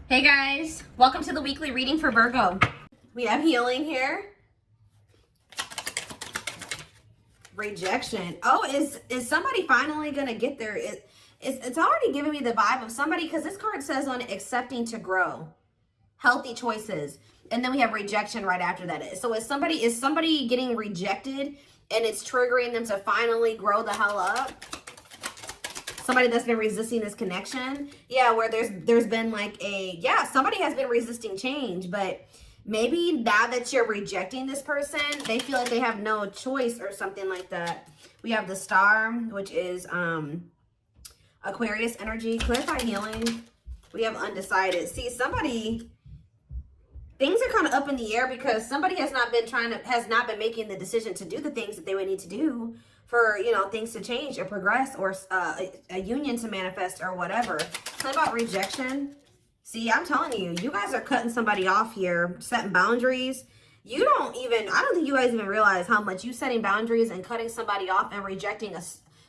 Hey guys, welcome to the weekly reading for Virgo. We have healing here. Rejection. Oh, is somebody finally gonna get there? It's already giving me the vibe of somebody, because this card says on accepting to grow, healthy choices, and then we have rejection right after that. So is somebody getting rejected and it's triggering them to finally grow the hell up? Somebody that's been resisting this connection. Yeah, where there's been like somebody has been resisting change, but maybe now that you're rejecting this person, they feel like they have no choice or something like that. We have the Star, which is Aquarius energy. Clarify healing. We have undecided. See, things are kind of up in the air because somebody has not been making the decision to do the things that they would need to do for, things to change or progress, or a union to manifest or whatever. Tell me about rejection. See, I'm telling you, you guys are cutting somebody off here, setting boundaries. I don't think you guys even realize how much you setting boundaries and cutting somebody off and rejecting a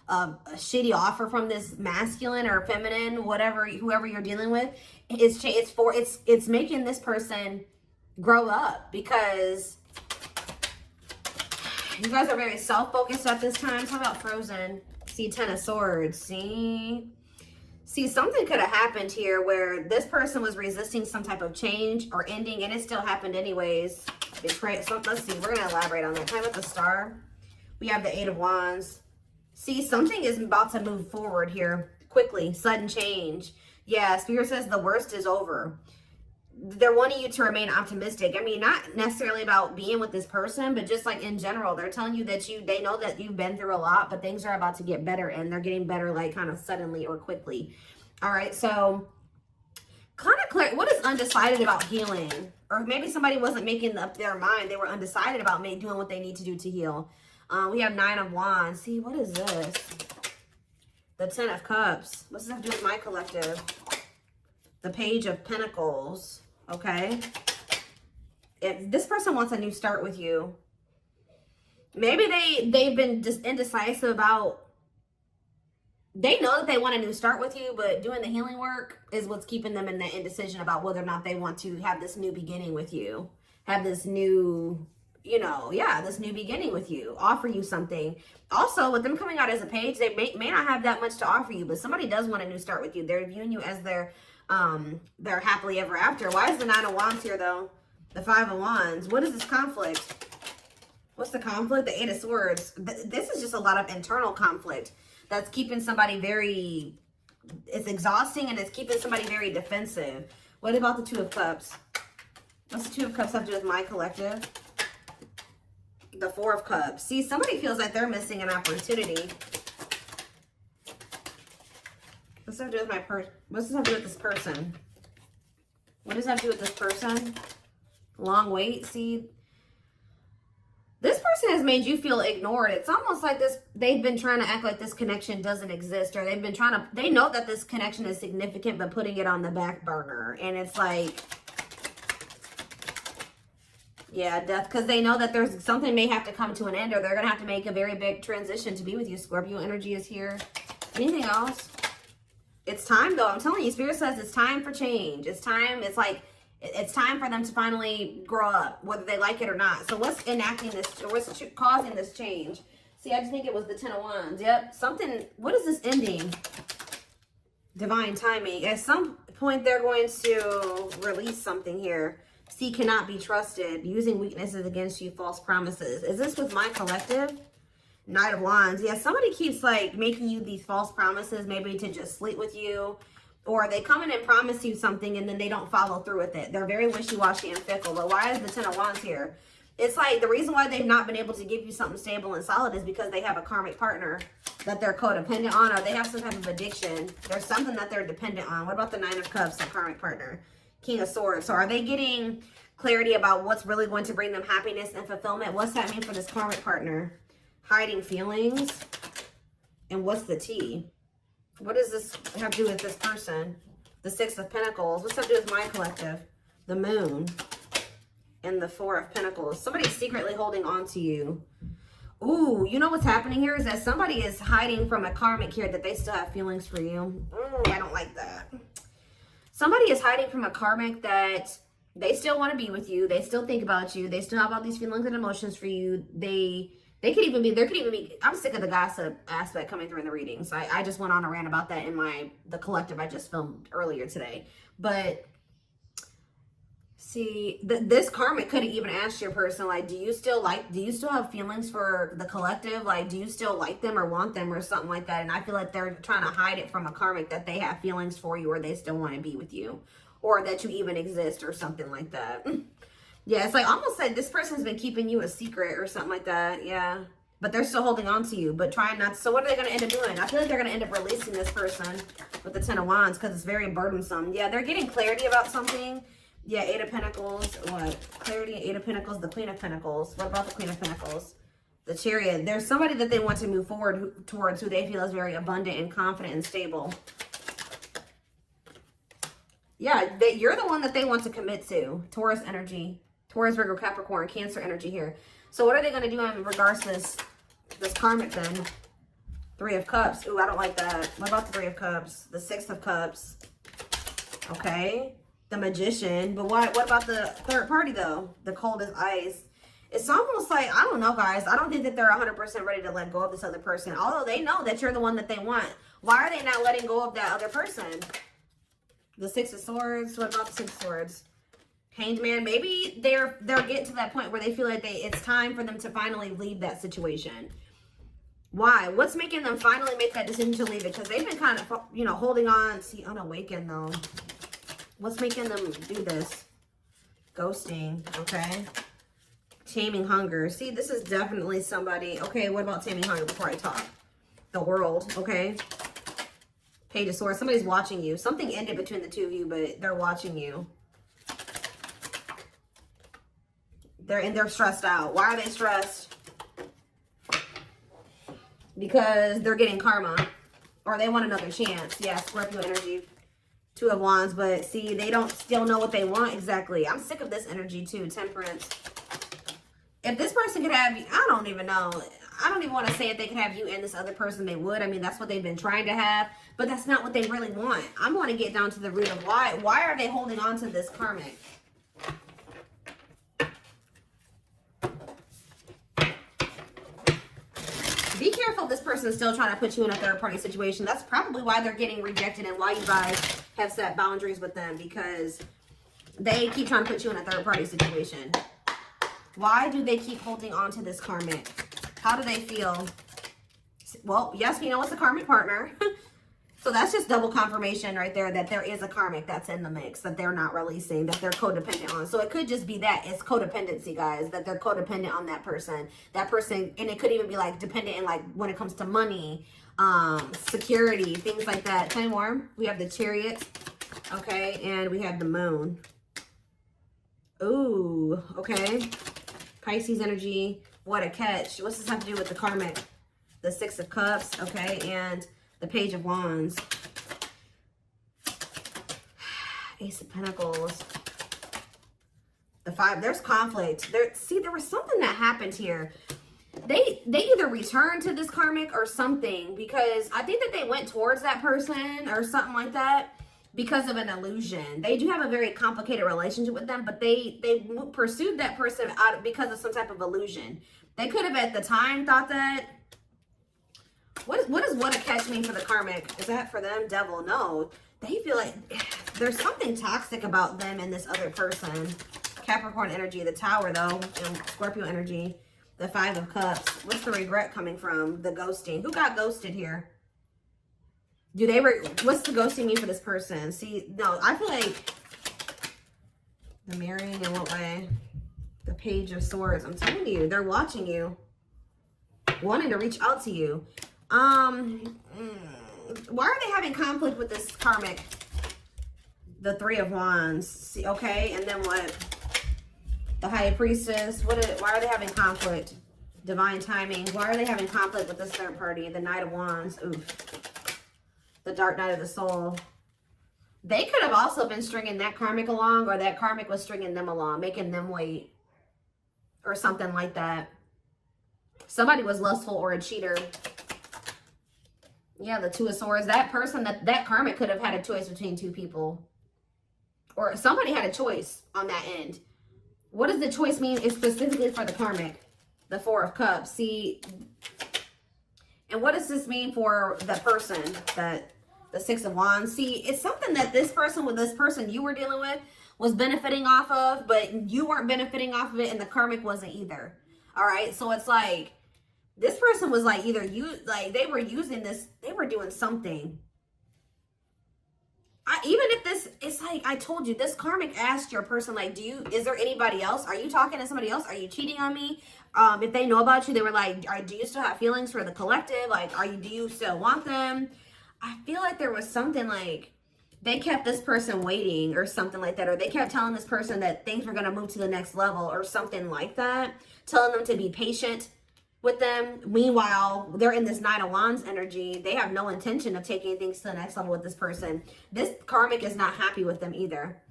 shitty offer from this masculine or feminine, whoever you're dealing with. It's making this person grow up, because you guys are very self-focused at this time. Talk about Frozen. See, Ten of Swords. See, something could have happened here where this person was resisting some type of change or ending, and it still happened anyways. Betrayal. So let's see. We're going to elaborate on that. Time with the Star. We have the Eight of Wands. See, something is about to move forward here quickly. Sudden change. Yeah, Spirit says the worst is over. They're wanting you to remain optimistic. I mean, not necessarily about being with this person, but just like in general, they're telling you that they know that you've been through a lot, but things are about to get better, and they're getting better like kind of suddenly or quickly. All right, so kind of clear. What is undecided about healing? Or maybe somebody wasn't making up their mind. They were undecided about doing what they need to do to heal. We have Nine of Wands. See, what is this? The Ten of Cups. What's this have to do with my collective? The Page of Pentacles. Okay. If this person wants a new start with you, maybe they've been just indecisive about, they know that they want a new start with you, but doing the healing work is what's keeping them in the indecision about whether or not they want to have this new beginning with you, have this new, this new beginning with you, offer you something. Also, with them coming out as a page, they may not have that much to offer you, but somebody does want a new start with you. They're viewing you as their happily ever after. Why is the Nine of Wands here though? The Five of Wands. What is this conflict? What's the conflict? The Eight of Swords. This is just a lot of internal conflict that's keeping somebody it's exhausting, and it's keeping somebody very defensive. What about the Two of Cups? What's the Two of Cups have to do with my collective? The Four of Cups. See, somebody feels like they're missing an opportunity. What's that have to do with my person? What's this have to do with this person? What does that have to do with this person? Long wait. See, this person has made you feel ignored. It's almost like they've been trying to act like this connection doesn't exist, or they know that this connection is significant, but putting it on the back burner. And it's like, yeah, death, because they know that there's something may have to come to an end, or they're going to have to make a very big transition to be with you. Scorpio energy is here. Anything else? It's time, though. I'm telling you, Spirit says it's time for change. It's time. It's like, it's time for them to finally grow up, whether they like it or not. So what's enacting this, or what's causing this change? See, I just think it was the Ten of Wands. Yep. Something, what is this ending? Divine timing. At some point, they're going to release something here. See, cannot be trusted. Using weaknesses against you, false promises. Is this with my collective? Knight of Wands. Yeah, somebody keeps like making you these false promises, maybe to just sleep with you, or they come in and promise you something and then they don't follow through with it. They're very wishy-washy and fickle. But why is the Ten of Wands here? It's like the reason why they've not been able to give you something stable and solid is because they have a karmic partner that they're codependent on, or they have some type of addiction. There's something that they're dependent on. What about the Nine of Cups, the karmic partner? King of Swords. So are they getting clarity about what's really going to bring them happiness and fulfillment? What's that mean for this karmic partner? Hiding feelings. And what's the T? What does this have to do with this person? The Six of Pentacles. What's that to do with my collective? The Moon. And the Four of Pentacles. Somebody's secretly holding on to you. Ooh, you know what's happening here is that somebody is hiding from a karmic here that they still have feelings for you. I don't like that. Somebody is hiding from a karmic that they still want to be with you. They still think about you. They still have all these feelings and emotions for you. There could even be, I'm sick of the gossip aspect coming through in the readings. I just went on a rant about that in the collective I just filmed earlier today. But see, this karmic could have even asked your person, like, do you still have feelings for the collective? Like, do you still like them or want them or something like that? And I feel like they're trying to hide it from a karmic that they have feelings for you or they still want to be with you or that you even exist or something like that. Yeah, it's like almost like this person's been keeping you a secret or something like that. Yeah, but they're still holding on to you, but trying not to. So what are they going to end up doing? I feel like they're going to end up releasing this person with the Ten of Wands because it's very burdensome. Yeah, they're getting clarity about something. Yeah, Eight of Pentacles. What? Clarity, Eight of Pentacles, the Queen of Pentacles. What about the Queen of Pentacles? The Chariot. There's somebody that they want to move forward towards who they feel is very abundant and confident and stable. Yeah, you're the one that they want to commit to. Taurus energy. Taurus, Virgo, Capricorn, Cancer energy here. So what are they going to do in regards to this karmic then? Three of Cups. Ooh, I don't like that. What about the Three of Cups? The Six of Cups. Okay. The Magician. But what about the third party though? The Cold as Ice. It's almost like, I don't know, guys. I don't think that they're 100% ready to let go of this other person. Although they know that you're the one that they want. Why are they not letting go of that other person? The Six of Swords. What about the Six of Swords? Hanged Man. Maybe they'll get to that point where they feel like it's time for them to finally leave that situation. Why? What's making them finally make that decision to leave it? Because they've been kind of, holding on. See, unawakened though. What's making them do this? Ghosting. Okay. Taming Hunger. See, this is definitely somebody. Okay, what about Taming Hunger before I talk? The World. Okay. Page of Swords. Somebody's watching you. Something ended between the two of you, but they're watching you. They're stressed out. Why are they stressed? Because they're getting karma. Or they want another chance. Yeah, Scorpio energy. Two of Wands. But see, they don't still know what they want exactly. I'm sick of this energy too. Temperance. If this person could have you, I don't even know. I don't even want to say if they could have you and this other person, they would. I mean, that's what they've been trying to have. But that's not what they really want. I'm going to get down to the root of why. Why are they holding on to this karmic? Be careful if this person is still trying to put you in a third-party situation. That's probably why they're getting rejected and why you guys have set boundaries with them, because they keep trying to put you in a third-party situation. Why do they keep holding on to this karmic? How do they feel? Well, yes, we know it's a karmic partner. So that's just double confirmation right there that there is a karmic that's in the mix that they're not releasing, that they're codependent on. So it could just be that it's codependency, guys, that they're codependent on that person. That person, and it could even be like dependent in like when it comes to money, security, things like that. Tell me more. We have the Chariot, okay, and we have the Moon. Ooh, okay. Pisces energy. What a catch. What's this have to do with the karmic? The Six of Cups, okay, and the Page of Wands. Ace of Pentacles. The Five. There's conflict. See, there was something that happened here. They either returned to this karmic or something, because I think that they went towards that person or something like that because of an illusion. They do have a very complicated relationship with them, but they pursued that person because of some type of illusion. They could have at the time thought that. What does what a catch mean for the karmic? Is that for them? Devil? No. They feel like there's something toxic about them and this other person. Capricorn energy, the Tower though, and Scorpio energy, the Five of Cups. What's the regret coming from? The ghosting. Who got ghosted here? What's the ghosting mean for this person? See, no, I feel like the marrying in what way? The Page of Swords. I'm telling you, they're watching you, wanting to reach out to you. Why are they having conflict with this karmic? The Three of Wands. See, okay, and then what? The High Priestess. Why are they having conflict? Divine Timing. Why are they having conflict with this third party? The Knight of Wands. Oof. The Dark Night of the Soul. They could have also been stringing that karmic along, or that karmic was stringing them along, making them wait, or something like that. Somebody was lustful or a cheater. Yeah, the Two of Swords. That person, that karmic could have had a choice between two people. or somebody had a choice on that end. What does the choice mean? It's specifically for the karmic, the Four of Cups. See, and what does this mean for the person, that the Six of Wands? See, it's something that this person with this person you were dealing with was benefiting off of, but you weren't benefiting off of it, and the karmic wasn't either. All right, so it's like this person was like either they were using this, they were doing something. Even if this, it's like I told you, this karmic asked your person, like, is there anybody else? Are you talking to somebody else? Are you cheating on me? If they know about you, they were like, do you still have feelings for the collective? Like, do you still want them? I feel like there was something like they kept this person waiting or something like that, or they kept telling this person that things were going to move to the next level or something like that, telling them to be patient with them. Meanwhile, they're in this Nine of Wands energy. They have no intention of taking things to the next level with this person. This karmic is not happy with them either.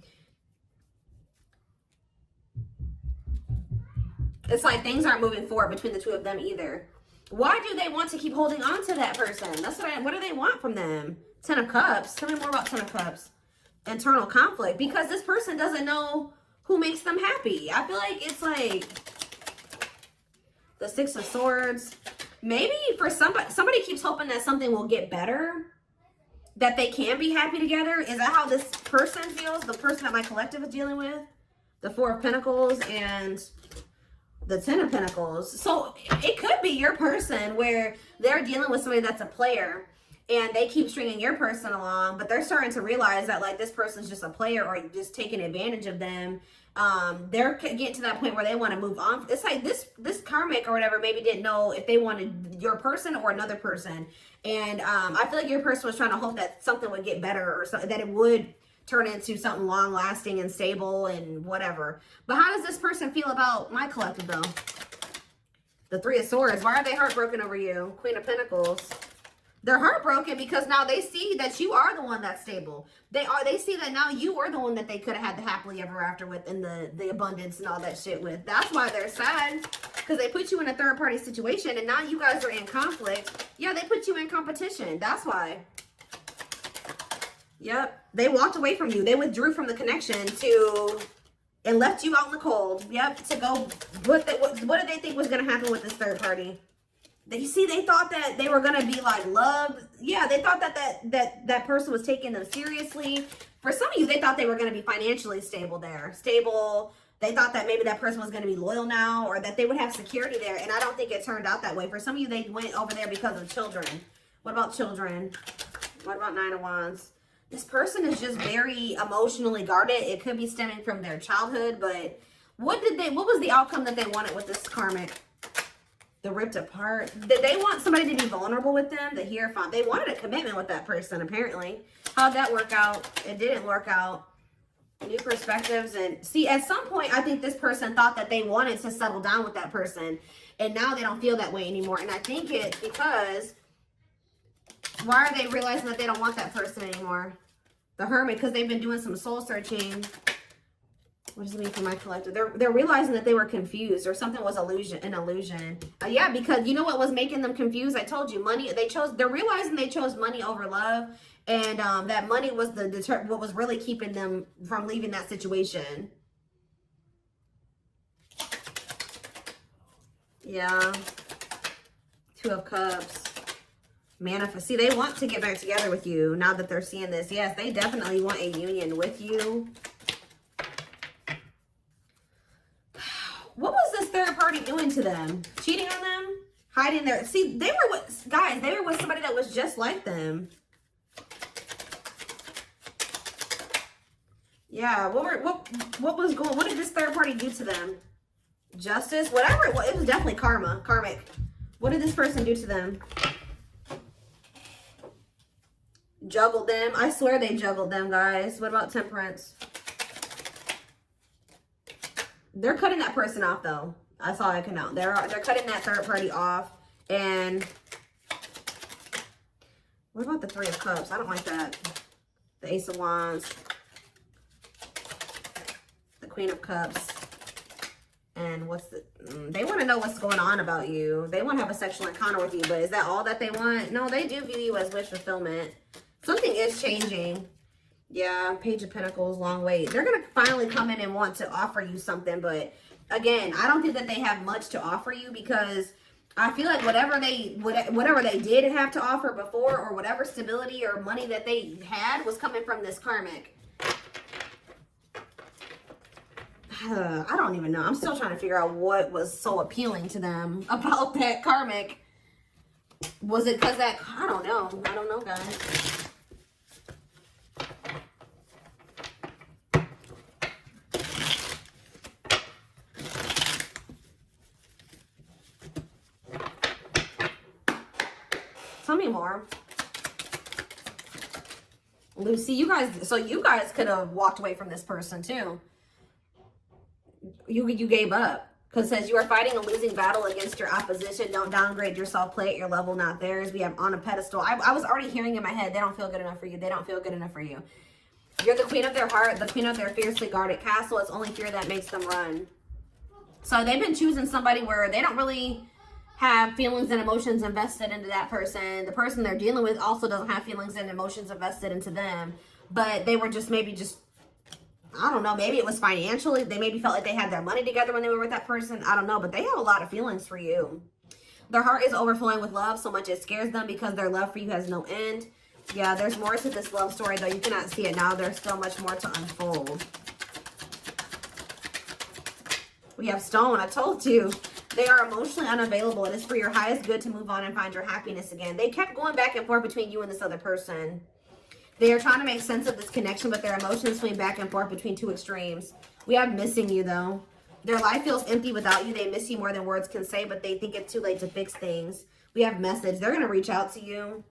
It's like things aren't moving forward between the two of them either. Why do they want to keep holding on to that person? That's what do they want from them? Ten of Cups. Tell me more about Ten of Cups. Internal conflict. Because this person doesn't know who makes them happy. I feel like it's like the Six of Swords. Maybe for somebody keeps hoping that something will get better, that they can be happy together. Is that how this person feels? The person that my collective is dealing with? The Four of Pentacles and the Ten of Pentacles. So it could be your person where they're dealing with somebody that's a player and they keep stringing your person along, but they're starting to realize that like this person's just a player or just taking advantage of them. They're getting to that point where they want to move on. It's like this karmic or whatever maybe didn't know if they wanted your person or another person. And I feel like your person was trying to hope that something would get better or something, that it would turn into something long lasting and stable and whatever. But how does this person feel about my collective though? The Three of Swords. Why are they heartbroken over you? Queen of Pentacles. They're heartbroken because now they see that you are the one that's stable. They see that now you are the one that they could have had the happily ever after with and the abundance and all that shit with. That's why they're sad. Because they put you in a third party situation and now you guys are in conflict. Yeah, they put you in competition. That's why. Yep. They walked away from you. They withdrew from the connection and left you out in the cold. Yep. To go, what did they think was going to happen with this third party? They thought that they were going to be like loved. Yeah, they thought that person was taking them seriously. For some of you, they thought they were going to be financially stable there. Stable. They thought that maybe that person was going to be loyal now or that they would have security there. And I don't think it turned out that way. For some of you, they went over there because of children. What about children? What about Nine of Wands? This person is just very emotionally guarded. It could be stemming from their childhood, but what was the outcome that they wanted with this karmic? The ripped apart. Did they want somebody to be vulnerable with them? They wanted a commitment with that person, apparently. How'd that work out? It didn't work out. New perspectives. And see, at some point, I think this person thought that they wanted to settle down with that person. And now they don't feel that way anymore. And I think it's because, why are they realizing that they don't want that person anymore? The Hermit, because they've been doing some soul searching. What does it mean for my collective? They're realizing that they were confused or something was an illusion. Yeah, because you know what was making them confused? I told you, money. They're realizing they chose money over love, and that money was what was really keeping them from leaving that situation. Yeah. Two of Cups. Manifest. See, they want to get back together with you now that they're seeing this. Yes, they definitely want a union with you. What was this third party doing to them? Cheating on them? Hiding their... See, they were with... Guys, they were with somebody that was just like them. Yeah, what was going... What did this third party do to them? Justice? Whatever it was. It was definitely karma. Karmic. What did this person do to them? Juggled them. I swear they juggled them, guys. What about Temperance? They're cutting that person off, though. That's all I can know. They're cutting that third party off. And what about the Three of Cups? I don't like that. The Ace of Wands. The Queen of Cups. And they want to know what's going on about you. They want to have a sexual encounter with you, but is that all that they want? No, they do view you as wish fulfillment. Something is changing. Yeah, Page of Pentacles, long wait. They're going to finally come in and want to offer you something. But again, I don't think that they have much to offer you, because I feel like whatever they did have to offer before, or whatever stability or money that they had, was coming from this karmic. I don't even know. I'm still trying to figure out what was so appealing to them about that karmic. Was it because that, I don't know, guys. Tell me more. Lucy, you guys could have walked away from this person too. You gave up. Because it says you are fighting a losing battle against your opposition. Don't downgrade yourself. Play at your level, not theirs. We have on a pedestal. I was already hearing in my head, they don't feel good enough for you. They don't feel good enough for you. You're the queen of their heart, the queen of their fiercely guarded castle. It's only fear that makes them run. So they've been choosing somebody where they don't really have feelings and emotions invested into that person. The person they're dealing with also doesn't have feelings and emotions invested into them. But they were just I don't know, maybe it was financially. They maybe felt like they had their money together when they were with that person. I don't know, but they have a lot of feelings for you. Their heart is overflowing with love so much it scares them, because their love for you has no end. Yeah, there's more to this love story, though. You cannot see it now. There's still much more to unfold. We have Stone. I told you. They are emotionally unavailable. It is for your highest good to move on and find your happiness again. They kept going back and forth between you and this other person. They are trying to make sense of this connection, but their emotions swing back and forth between two extremes. We have missing you, though. Their life feels empty without you. They miss you more than words can say, but they think it's too late to fix things. We have message. They're gonna reach out to you,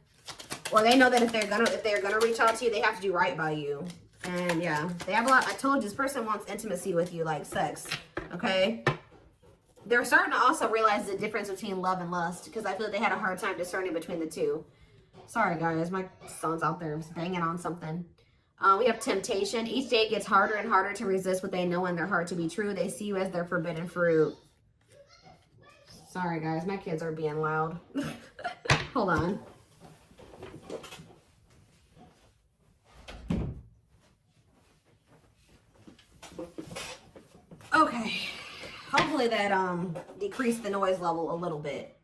or they know that if they're gonna reach out to you, they have to do right by you. And yeah, they have a lot. I told you, this person wants intimacy with you, like sex. Okay. They're starting to also realize the difference between love and lust, because I feel like they had a hard time discerning between the two. Sorry, guys. My son's out there banging on something. We have temptation. Each day gets harder and harder to resist what they know in their heart to be true. They see you as their forbidden fruit. Sorry, guys. My kids are being loud. Hold on. Okay. Hopefully that decreased the noise level a little bit.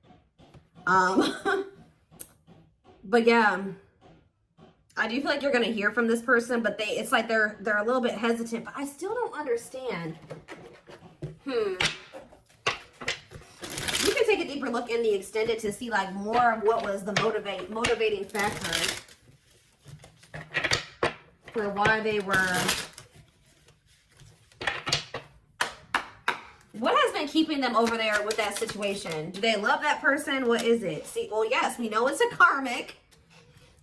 But yeah, I do feel like you're gonna hear from this person, but it's like they're a little bit hesitant. But I still don't understand. You can take a deeper look in the extended to see like more of what was the motivating factor for why they were. What has been keeping them over there with that situation? Do they love that person? What is it? See, well, yes, we know it's a karmic.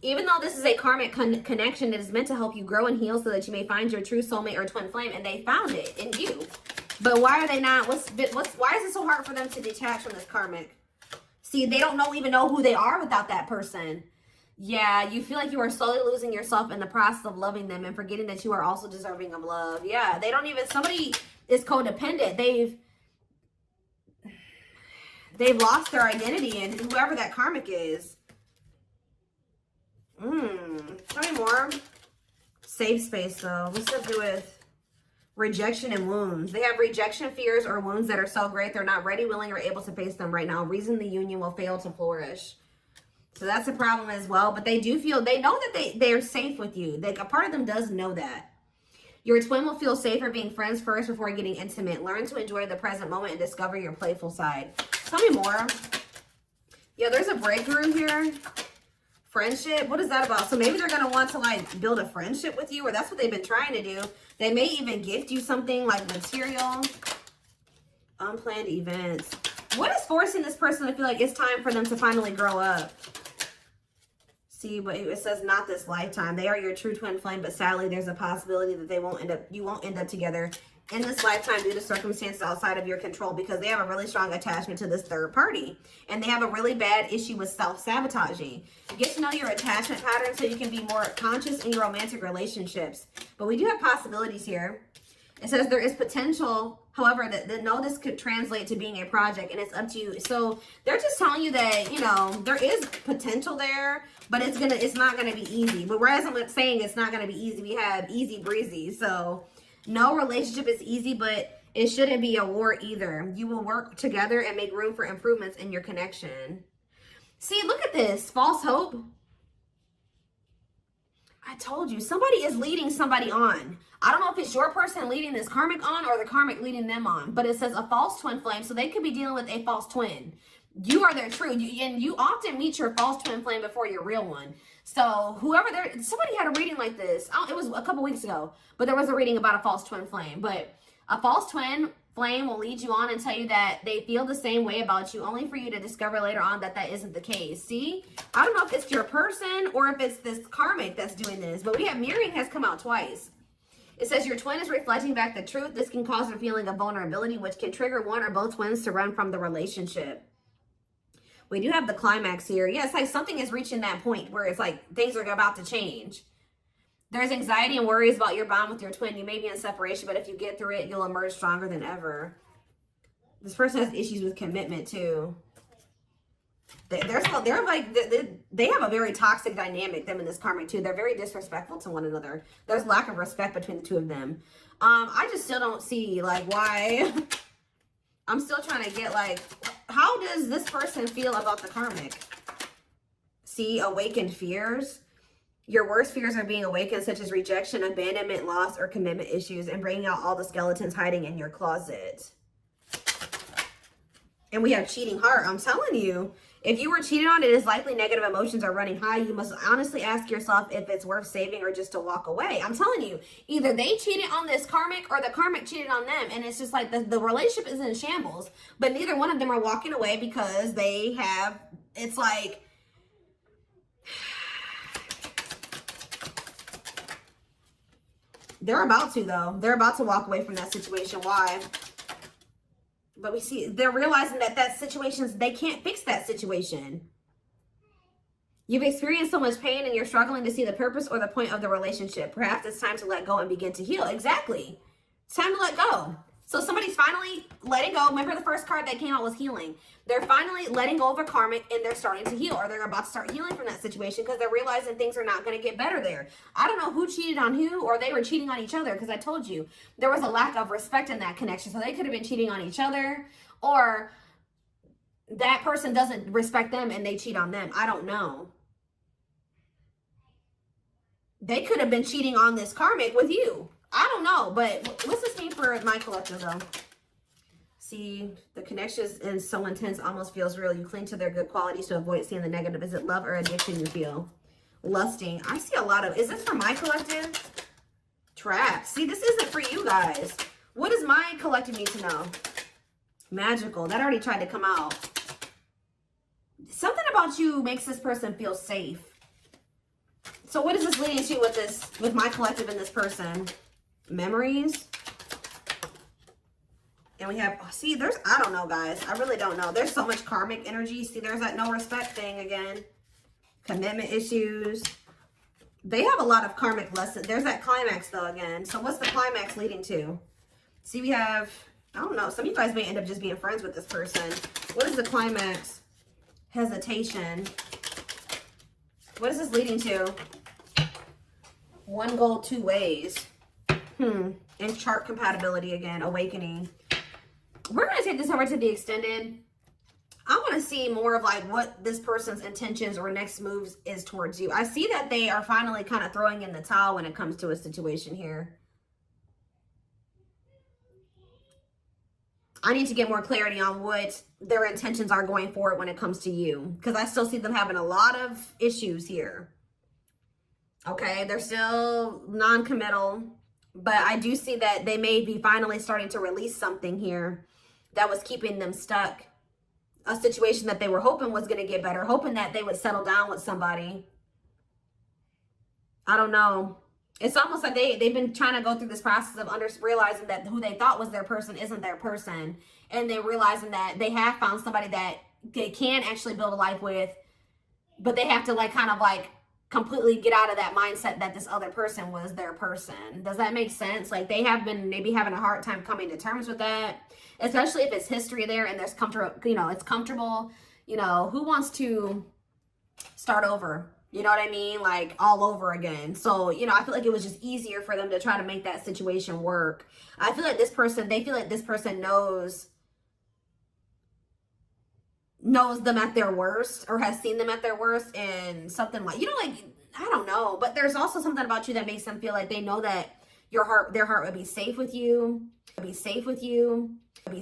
Even though this is a karmic connection, it is meant to help you grow and heal so that you may find your true soulmate or twin flame, and they found it in you. But why are they not? Why is it so hard for them to detach from this karmic? See, they don't even know who they are without that person. Yeah, you feel like you are slowly losing yourself in the process of loving them and forgetting that you are also deserving of love. Yeah, they don't even, somebody is codependent. They've lost their identity in whoever that karmic is. Tell me more. Safe space, though. What's that do with rejection and wounds? They have rejection fears or wounds that are so great they're not ready, willing, or able to face them right now. Reason the union will fail to flourish. So that's a problem as well. But they do feel, they know that they're safe with you. A part of them does know that. Your twin will feel safer being friends first before getting intimate. Learn to enjoy the present moment and discover your playful side. Tell me more. Yeah, there's a breakthrough here. Friendship. What is that about? So maybe they're going to want to like build a friendship with you, or that's what they've been trying to do. They may even gift you something like material. Unplanned events. What is forcing this person to feel like it's time for them to finally grow up? See, but it says not this lifetime. They are your true twin flame, but sadly there's a possibility that you won't end up together in this lifetime due to circumstances outside of your control, because they have a really strong attachment to this third party, and they have a really bad issue with self-sabotaging. Get to know your attachment pattern so you can be more conscious in your romantic relationships. But we do have possibilities here. It says there is potential, however, that no, this could translate to being a project, and it's up to you. So they're just telling you that, you know, there is potential there, but it's not gonna be easy. But whereas I'm saying it's not gonna be easy, we have easy breezy. So no relationship is easy, but it shouldn't be a war either. You will work together and make room for improvements in your connection. See, look at this, false hope. I told you, somebody is leading somebody on. I don't know if it's your person leading this karmic on or the karmic leading them on, but it says a false twin flame, so they could be dealing with a false twin. You are their true, and you often meet your false twin flame before your real one. So whoever somebody had a reading like this. It was a couple weeks ago, but there was a reading about a false twin flame. But a false twin flame will lead you on and tell you that they feel the same way about you, only for you to discover later on that that isn't the case. See, I don't know if it's your person or if it's this karmic that's doing this, but we have mirroring has come out twice. It says your twin is reflecting back the truth. This can cause a feeling of vulnerability, which can trigger one or both twins to run from the relationship. We do have the climax here. Yeah, it's like something is reaching that point where it's like things are about to change. There's anxiety and worries about your bond with your twin. You may be in separation, but if you get through it, you'll emerge stronger than ever. This person has issues with commitment too. They have a very toxic dynamic, them and this karmic too. They're very disrespectful to one another. There's lack of respect between the two of them. I just still don't see like why. I'm still trying to get like, how does this person feel about the karmic? See, awakened fears. Your worst fears are being awakened, such as rejection, abandonment, loss, or commitment issues, and bringing out all the skeletons hiding in your closet. And we have cheating heart. I'm telling you, if you were cheated on, it is likely negative emotions are running high. You must honestly ask yourself if it's worth saving or just to walk away. I'm telling you, either they cheated on this karmic or the karmic cheated on them. And it's just like the relationship is in shambles, but neither one of them are walking away because they have, it's like, they're about to though. They're about to walk away from that situation. Why? But we see they're realizing that situations, they can't fix that situation. You've experienced so much pain and you're struggling to see the purpose or the point of the relationship. Perhaps it's time to let go and begin to heal. Exactly. It's time to let go. So somebody's finally letting go. Remember the first card that came out was healing. They're finally letting go of a karmic and they're starting to heal, or they're about to start healing from that situation because they're realizing things are not going to get better there. I don't know who cheated on who, or they were cheating on each other, because I told you there was a lack of respect in that connection. So they could have been cheating on each other, or that person doesn't respect them and they cheat on them. I don't know. They could have been cheating on this karmic with you. I don't know, but what's this mean for my collective though? See, the connection is so intense, almost feels real. You cling to their good qualities to avoid seeing the negative. Is it love or addiction you feel? Lusting. I see a lot of, is this for my collective? Traps. See, this isn't for you guys. What does my collective need to know? Magical. That already tried to come out. Something about you makes this person feel safe. So what is this leading to with my collective and this person? Memories. And we have, see, I don't know, guys. I really don't know. There's so much karmic energy. See, there's that no respect thing again. Commitment issues. They have a lot of karmic lessons. There's that climax, though, again. So what's the climax leading to? See, we have, I don't know. Some of you guys may end up just being friends with this person. What is the climax? Hesitation. What is this leading to? One goal, two ways. And chart compatibility again. Awakening. We're going to take this over to the extended. I want to see more of like what this person's intentions or next moves is towards you. I see that they are finally kind of throwing in the towel when it comes to a situation here. I need to get more clarity on what their intentions are going forward when it comes to you, because I still see them having a lot of issues here. Okay, they're still non-committal, but I do see that they may be finally starting to release something here that was keeping them stuck. A situation that they were hoping was going to get better, hoping that they would settle down with somebody. I don't know. It's almost like they've been trying to go through this process of realizing that who they thought was their person isn't their person. And they're realizing that they have found somebody that they can actually build a life with, but they have to like kind of like completely get out of that mindset that this other person was their person. Does that make sense? Like, they have been maybe having a hard time coming to terms with that, especially if it's history there and there's comfortable, you know, it's comfortable. You know, who wants to start over? You know what I mean? Like, all over again. So, you know, I feel like it was just easier for them to try to make that situation work. I feel like this person, they feel like this person knows them at their worst, or has seen them at their worst, and something like, you know, like, I don't know, but there's also something about you that makes them feel like they know that their heart would be safe with you,